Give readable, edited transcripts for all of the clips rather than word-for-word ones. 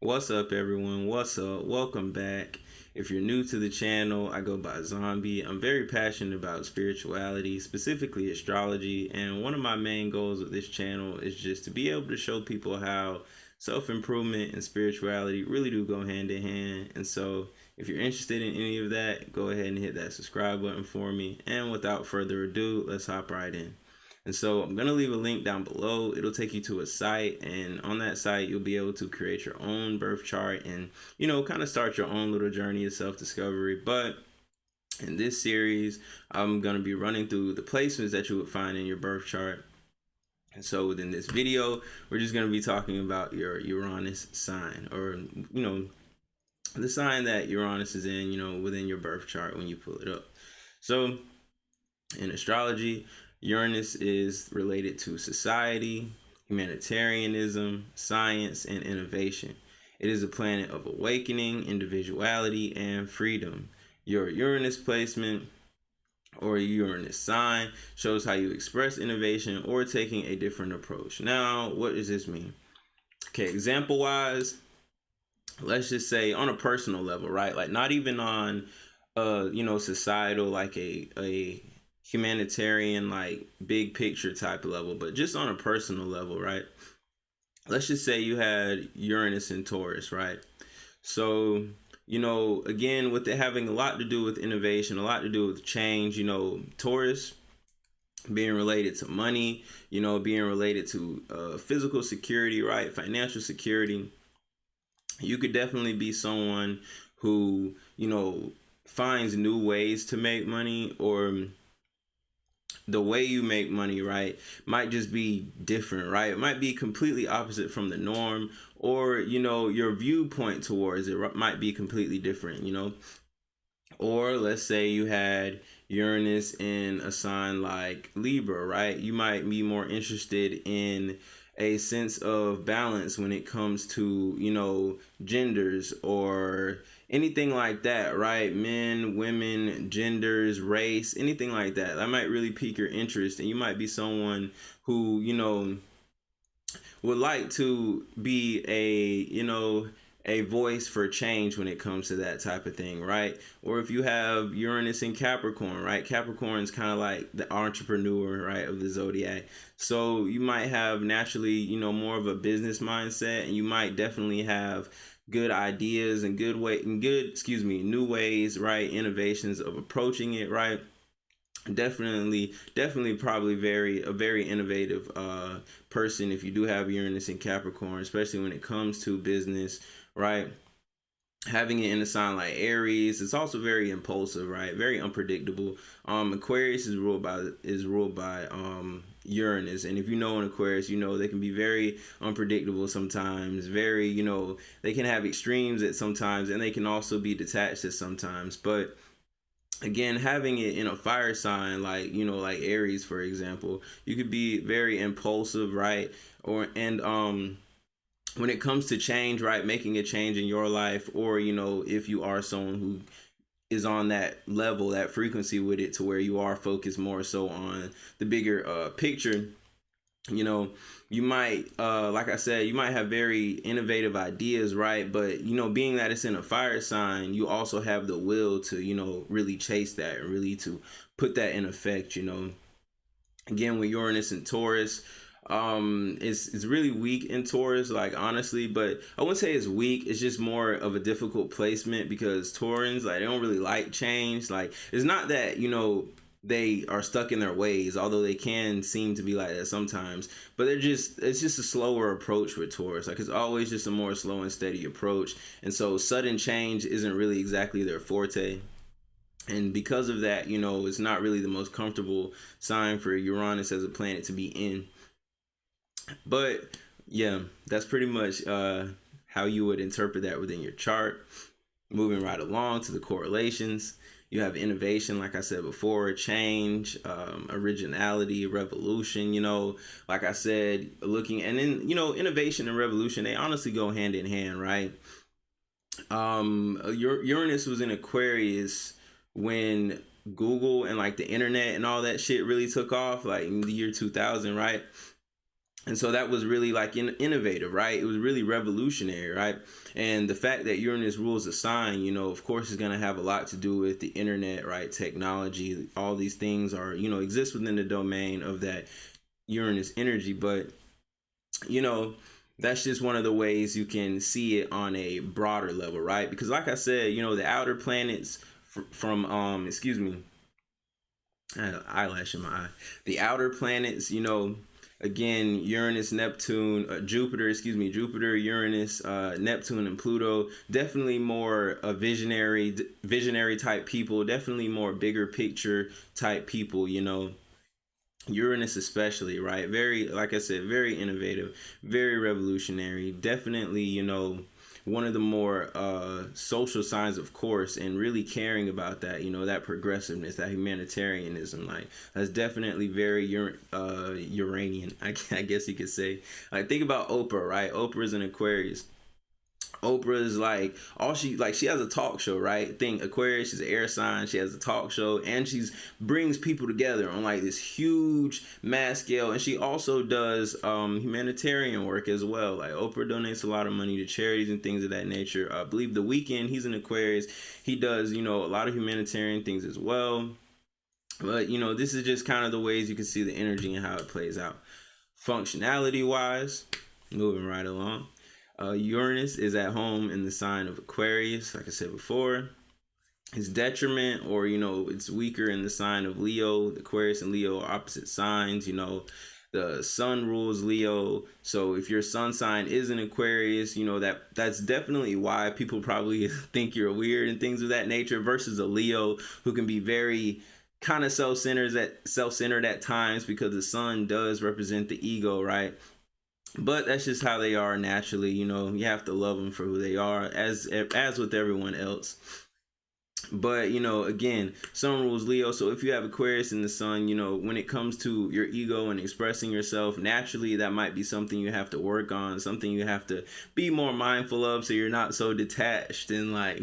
What's up, everyone? What's up? Welcome back. If you're new to the channel, I go by Zombie. I'm very passionate about spirituality, specifically astrology, and one of my main goals with this channel is just to be able to show people how self-improvement and spirituality really do go hand in hand. And so, if you're interested in any of that, go ahead and hit that subscribe button for me. And without further ado, let's hop right in. And so I'm going to leave a link down below. It'll take you to a site, and on that site, you'll be able to create your own birth chart and, kind of start your own little journey of self-discovery. But in this series, I'm going to be running through the placements that you would find in your birth chart. And so within this video, we're just going to be talking about your Uranus sign, or, the sign that Uranus is in, within your birth chart when you pull it up. So in astrology, Uranus is related to society, humanitarianism, science, and innovation. It is a planet of awakening, individuality, and freedom. Your Uranus placement or Uranus sign shows how you express innovation or taking a different approach. Now, what does this mean? Okay, example wise, let's just say on a personal level, right? Like not even on societal, like a humanitarian, like big picture type of level, but just on a personal level, right? Let's just say you had Uranus in Taurus, right? So, again, with it having a lot to do with innovation, a lot to do with change, Taurus being related to money, being related to physical security, right? Financial security. You could definitely be someone who, finds new ways to make money, or the way you make money, right, might just be different, right? It might be completely opposite from the norm, or, your viewpoint towards it might be completely different, Or let's say you had Uranus in a sign like Libra, right? You might be more interested in a sense of balance when it comes to, genders or anything like that, right? Men, women, genders, race, anything like that. That might really pique your interest, and you might be someone who, would like to be a voice for change when it comes to that type of thing, right? Or if you have Uranus in Capricorn, right? Capricorn's kind of like the entrepreneur, right, of the zodiac. So you might have naturally, more of a business mindset, and you might definitely have good ideas and new ways, right? Innovations of approaching it, right? Definitely probably a very innovative person if you do have Uranus in Capricorn, especially when it comes to business, right? Having it in a sign like Aries, it's also very impulsive, right? Very unpredictable. Aquarius is ruled by Uranus, and if you know an Aquarius, they can be very unpredictable sometimes. Very, they can have extremes at sometimes, and they can also be detached at sometimes. But again, having it in a fire sign like like Aries, for example, you could be very impulsive, right? When it comes to change, right, making a change in your life, or if you are someone who is on that level, that frequency with it, to where you are focused more so on the bigger picture, you might like I said, you might have very innovative ideas, right? But being that it's in a fire sign, you also have the will to really chase that and really to put that in effect. Again, with Uranus and Taurus, it's really weak in Taurus, like, honestly. But I wouldn't say it's weak, it's just more of a difficult placement, because Taurans, like, they don't really like change. Like, it's not that they are stuck in their ways, although they can seem to be like that sometimes. But it's just a slower approach with Taurus. Like, it's always just a more slow and steady approach. And so sudden change isn't really exactly their forte. And because of that, it's not really the most comfortable sign for Uranus as a planet to be in. But yeah, that's pretty much how you would interpret that within your chart. Moving right along to the correlations, you have innovation, like I said before, change, originality, revolution. Like I said, and then innovation and revolution, they honestly go hand in hand, right? Uranus was in Aquarius when Google and like the internet and all that shit really took off, like in the year 2000, right? And so that was really like innovative, right? It was really revolutionary, right? And the fact that Uranus rules a sign, of course, is going to have a lot to do with the internet, right? Technology, all these things are, exist within the domain of that Uranus energy. But, you know, that's just one of the ways you can see it on a broader level, right? Because like I said, the outer planets from, excuse me, I had an eyelash in my eye. The outer planets, again, Uranus, Neptune, Jupiter, Uranus, Neptune, and Pluto, definitely more visionary type people, definitely more bigger picture type people, Uranus especially, right? Very, like I said, very innovative, very revolutionary, definitely, one of the more social signs, of course, and really caring about that, that progressiveness, that humanitarianism. Like, that's definitely very Uranian, I guess you could say. Like, think about Oprah, right? Oprah is an Aquarius. Oprah is like she has a talk show, right? Think Aquarius, she's an air sign, she has a talk show, and she's brings people together on like this huge mass scale. And she also does humanitarian work as well. Like Oprah donates a lot of money to charities and things of that nature. I believe The Weeknd, he's an Aquarius, he does a lot of humanitarian things as well. But this is just kind of the ways you can see the energy and how it plays out. Functionality wise, moving right along. Uranus is at home in the sign of Aquarius, like I said before. His detriment, or it's weaker in the sign of Leo. Aquarius and Leo are opposite signs. The sun rules Leo, so if your sun sign is an Aquarius, that's definitely why people probably think you're weird and things of that nature. Versus a Leo, who can be very kind of self-centered at times, because the sun does represent the ego, right? But that's just how they are naturally. You have to love them for who they are, as with everyone else. But again, sun rules Leo. So if you have Aquarius in the sun, when it comes to your ego and expressing yourself naturally, that might be something you have to work on, something you have to be more mindful of, so you're not so detached and like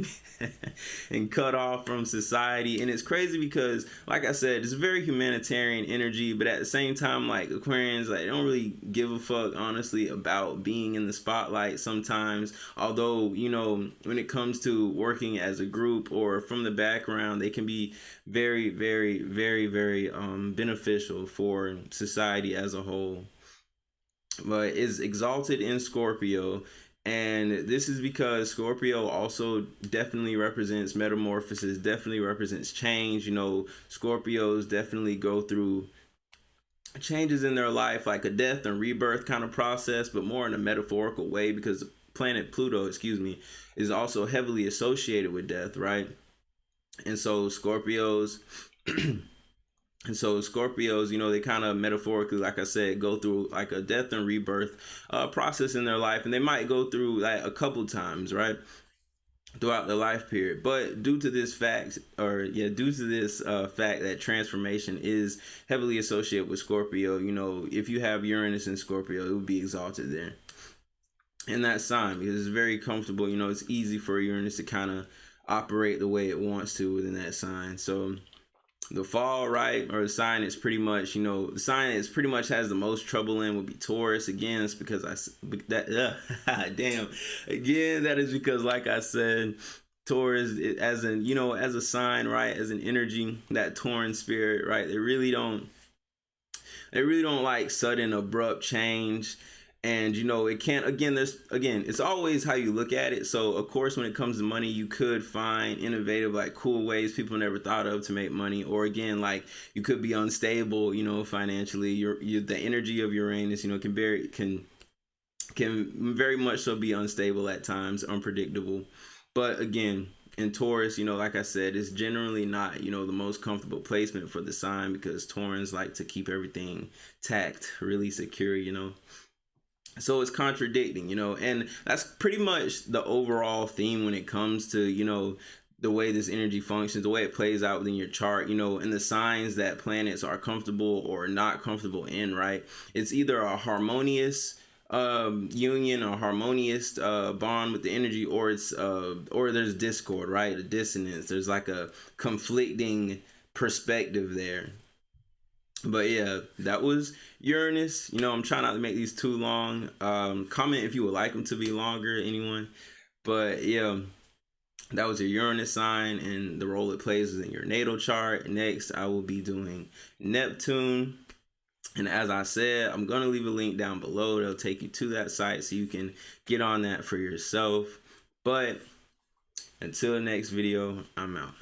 and cut off from society. And it's crazy because, like I said, it's a very humanitarian energy, but at the same time, like Aquarians, like, they don't really give a fuck, honestly, about being in the spotlight sometimes. Although, when it comes to working as a group or from the background, they can be very, very, very, very beneficial for society as a whole. But is exalted in Scorpio, and this is because Scorpio also definitely represents metamorphosis, definitely represents change. Scorpios definitely go through changes in their life, like a death and rebirth kind of process, but more in a metaphorical way, because planet Pluto, is also heavily associated with death, right? And so Scorpios they kind of metaphorically, like I said, go through like a death and rebirth process in their life, and they might go through like a couple times, right, throughout the life period. But due to this fact that transformation is heavily associated with Scorpio, if you have Uranus in Scorpio, it would be exalted there in that sign, because it's very comfortable. It's easy for Uranus to kind of operate the way it wants to within that sign. So the fall, right, or the sign is pretty much, the sign is pretty much has the most trouble in would be Taurus. Again, it's because that is because, like I said, Taurus, as a sign, right, as an energy, that Tauran spirit, right, they really don't like sudden abrupt change. And it can't, it's always how you look at it. So of course, when it comes to money, you could find innovative, like cool ways people never thought of to make money. Or again, like you could be unstable, financially. The energy of Uranus, can very much so be unstable at times, unpredictable. But again, in Taurus, like I said, it's generally not, the most comfortable placement for the sign, because Taurans like to keep everything tacked, really secure, So it's contradicting, and that's pretty much the overall theme when it comes to, the way this energy functions, the way it plays out within your chart, and the signs that planets are comfortable or not comfortable in, right? It's either a harmonious union or harmonious bond with the energy, or it's or there's discord, right? A dissonance. There's like a conflicting perspective there. But yeah, that was Uranus. You know, I'm trying not to make these too long. Comment if you would like them to be longer, anyone. But yeah, that was your Uranus sign and the role it plays in your natal chart. Next, I will be doing Neptune. And as I said, I'm going to leave a link down below. It'll take you to that site so you can get on that for yourself. But until the next video, I'm out.